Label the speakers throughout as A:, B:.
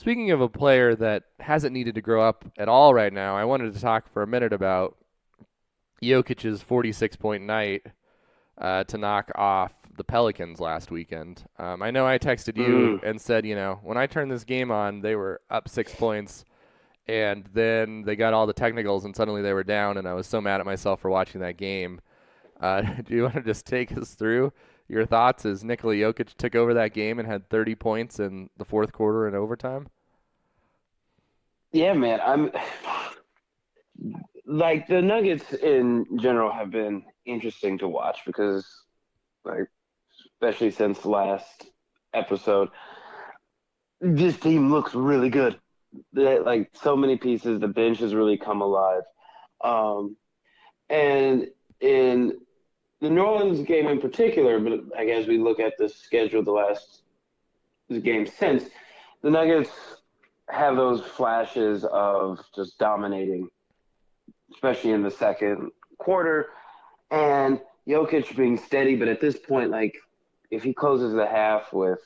A: Speaking of a player that hasn't needed to grow up at all right now, I wanted to talk for a minute about Jokic's 46-point night to knock off the Pelicans last weekend. I know I texted you
B: Mm,
A: and said, when I turned this game on, they were up 6 points, and then they got all the technicals, and suddenly they were down, and I was so mad at myself for watching that game. Do you want to just take us through your thoughts as Nikola Jokic took over that game and had 30 points in the fourth quarter and overtime?
B: yeah, man. I'm like the Nuggets in general have been interesting to watch because, like, especially since the last episode, this team looks really good. Like so many pieces, the bench has really come alive. Um, and in the New Orleans game in particular, but I guess we look at the schedule the last game since, the Nuggets have those flashes of just dominating, especially in the second quarter, and Jokic being steady. But at this point, like if he closes the half with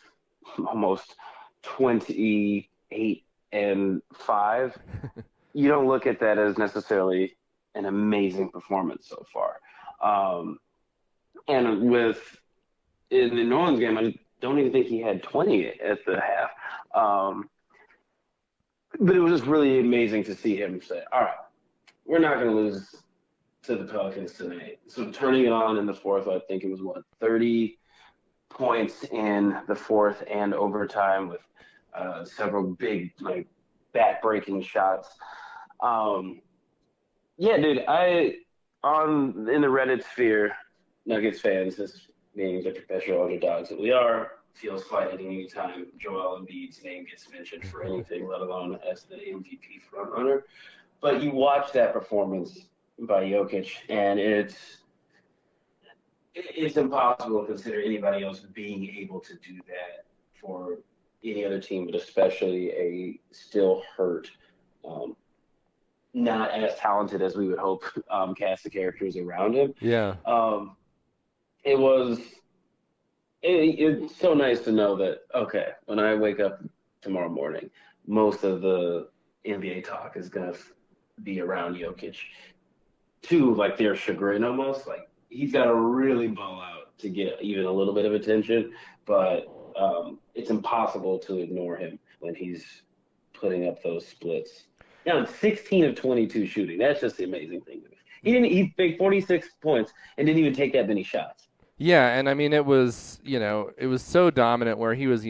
B: almost 28-5, you don't look at that as necessarily an amazing performance so far. Um, and with in the New Orleans game, I don't even think he had 20 at the half. Um, but it was just really amazing to see him say, "All right, we're not going to lose to the Pelicans tonight." So turning it on in the fourth, I think it was what 30 points in the fourth and overtime with several big like back-breaking shots. Um, yeah, dude, I on in the Reddit sphere, Nuggets fans, this being the professional underdogs that we are, feels slighted anytime Joel Embiid's name gets mentioned for anything, let alone as the MVP frontrunner. But you watch that performance by Jokic, and it's impossible to consider anybody else being able to do that for any other team, but especially a still hurt, um, not as talented as we would hope cast of characters around him.
A: Yeah.
B: Um, it was it's so nice to know that okay, when I wake up tomorrow morning, most of the NBA talk is gonna be around Jokic to like their chagrin almost. Like he's got to really ball out to get even a little bit of attention, but it's impossible to ignore him when he's putting up those splits. Now, 16 of 22 shooting. That's just the amazing thing to me. He made 46 points and didn't even take that many shots.
A: Yeah, and I mean it was so dominant where he was,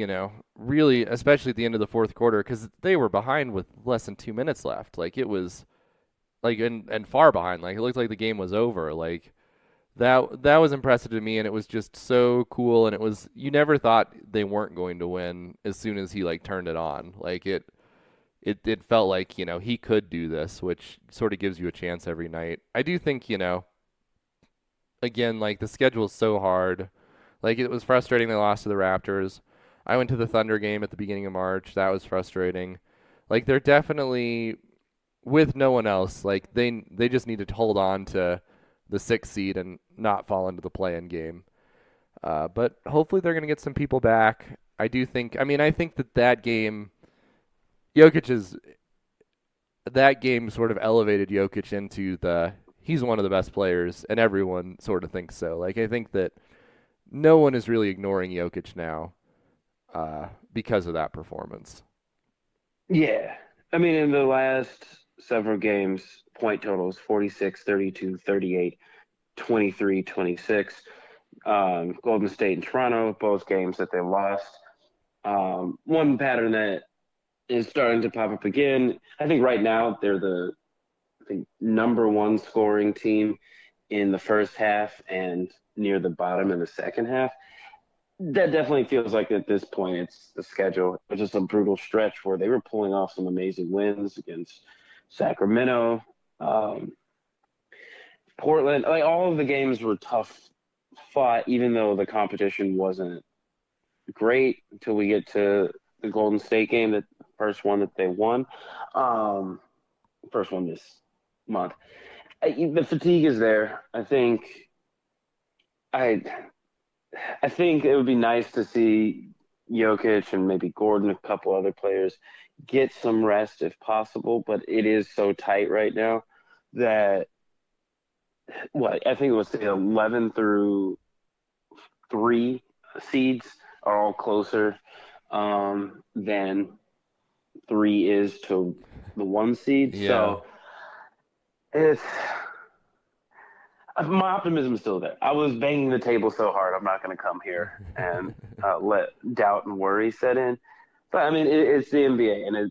A: really, especially at the end of the fourth quarter, because they were behind with less than 2 minutes left. Like it was like and far behind. Like it looked like the game was over. Like that was impressive to me, and it was just so cool. And it was you never thought they weren't going to win as soon as he like turned it on. Like it felt like he could do this, which sort of gives you a chance every night. I do think again, like the schedule's so hard. Like it was frustrating they lost to the Raptors. I went to the Thunder game at the beginning of March. That was frustrating. Like they're definitely with no one else. Like they just need to hold on to the sixth seed and not fall into the play-in game. But hopefully they're going to get some people back. I do think. I mean, I think that game, Jokic is that game sort of elevated Jokic into the he's one of the best players, and everyone sort of thinks so. Like I think that no one is really ignoring Jokic now because of that performance.
B: Yeah. I mean, in the last several games, point totals 46, 32, 38, 23, 26. Golden State and Toronto, both games that they lost. One pattern that is starting to pop up again. I think right now they're the I think number one scoring team in the first half and near the bottom in the second half. That definitely feels like at this point it's the schedule. It was just a brutal stretch where they were pulling off some amazing wins against Sacramento, um, Portland. Like all of the games were tough fought, even though the competition wasn't great until we get to the Golden State game, that first one that they won, um, first one this month. The fatigue is there. I I think it would be nice to see. Jokic and maybe Gordon, a couple other players, get some rest if possible. But it is so tight right now that what I think it was the 11 through 3 seeds are all closer than 3 is to the 1 seed.
A: Yeah.
B: So it's my optimism is still there. I was banging the table so hard. I'm not going to come here and let doubt and worry set in. But I mean, it's the NBA, and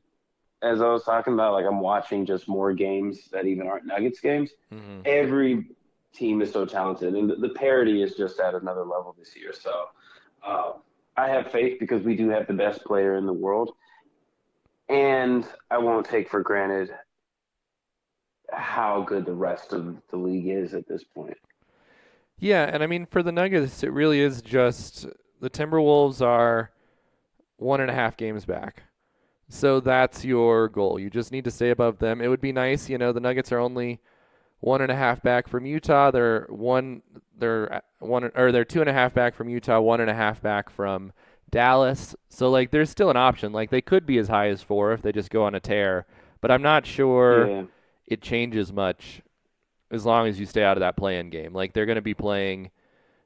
B: as I was talking about, like I'm watching just more games that even aren't Nuggets games.
A: Hmm.
B: Every team is so talented, and the parity is just at another level this year. So uh, I have faith because we do have the best player in the world, and I won't take for granted how good the rest of the league is at this point.
A: Yeah, and I mean for the Nuggets, it really is just the Timberwolves are 1.5 games back. So that's your goal. You just need to stay above them. It would be nice, the Nuggets are only 1.5 back from Utah. They're 2.5 back from Utah, 1.5 back from Dallas. So like there's still an option. Like they could be as high as 4 if they just go on a tear. But I'm not sure
B: Yeah,
A: it changes much as long as you stay out of that play-in game. Like they're going to be playing,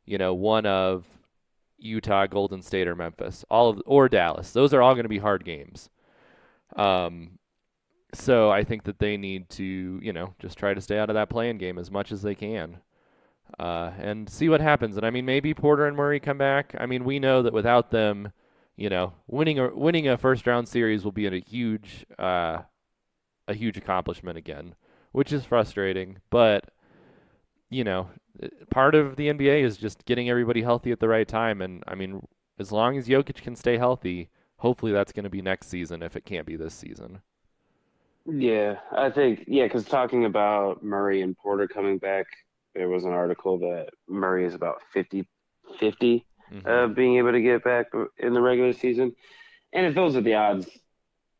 A: one of Utah, Golden State, or Memphis, or Dallas. Those are all going to be hard games. Um, so I think that they need to, just try to stay out of that play-in game as much as they can, and see what happens. And I mean, maybe Porter and Murray come back. I mean, we know that without them, winning a first-round series will be a huge accomplishment again, which is frustrating. But you know, part of the NBA is just getting everybody healthy at the right time. And I mean, as long as Jokic can stay healthy, hopefully that's going to be next season if it can't be this season.
B: yeah, I think because talking about Murray and Porter coming back, there was an article that Murray is about 50-50
A: Hmm.
B: being able to get back in the regular season, and if those are the odds,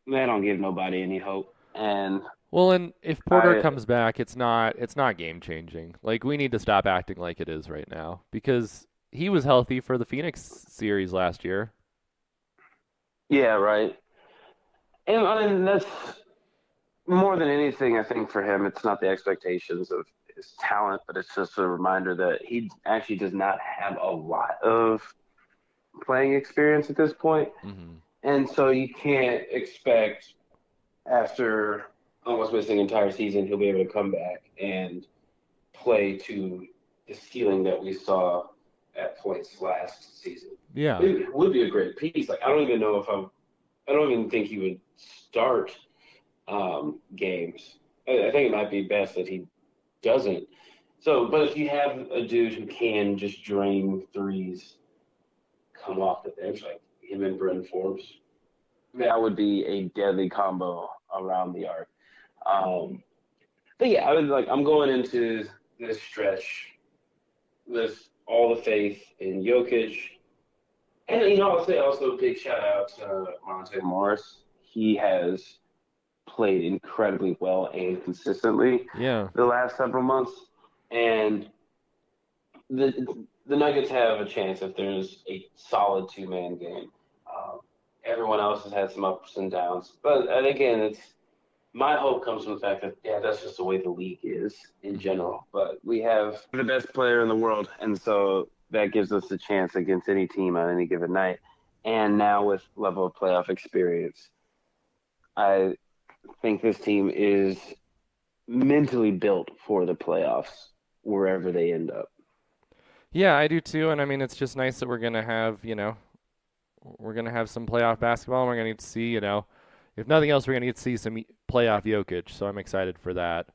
B: they don't give nobody any hope. And
A: Well, and if Porter
B: I,
A: comes back, it's not game changing. Like we need to stop acting like it is right now because he was healthy for the Phoenix series last year.
B: yeah, right. And I mean, that's more than anything. I think for him, it's not the expectations of his talent, but it's just a reminder that he actually does not have a lot of playing experience at this point.
A: Hmm.
B: And so you can't expect after almost missing an entire season, he'll be able to come back and play to the ceiling that we saw at points last season.
A: Yeah.
B: It would be a great piece. Like I don't even know if I don't even think he would start games. I think it might be best that he doesn't. So, but if you have a dude who can just drain threes, come off the bench like him and Bryn Forbes, that would be a deadly combo around the arc. Um, but yeah, I'm going into this stretch with all the faith in Jokic, and I'll say also a big shout out to Monte Morris. He has played incredibly well and consistently
A: Yeah.
B: the last several months, and the Nuggets have a chance if there's a solid 2-man game. Um, Everyone else has had some ups and downs, but and again, it's my hope comes from the fact that that's just the way the league is in
A: Hmm.
B: general. But we have the best player in the world, and so that gives us a chance against any team on any given night. And now with level of playoff experience, I think this team is mentally built for the playoffs wherever they end up.
A: Yeah, I do too. And I mean, it's just nice that we're gonna have some playoff basketball. And we're gonna get to see, if nothing else, we're gonna get to see some playoff Jokic. So I'm excited for that.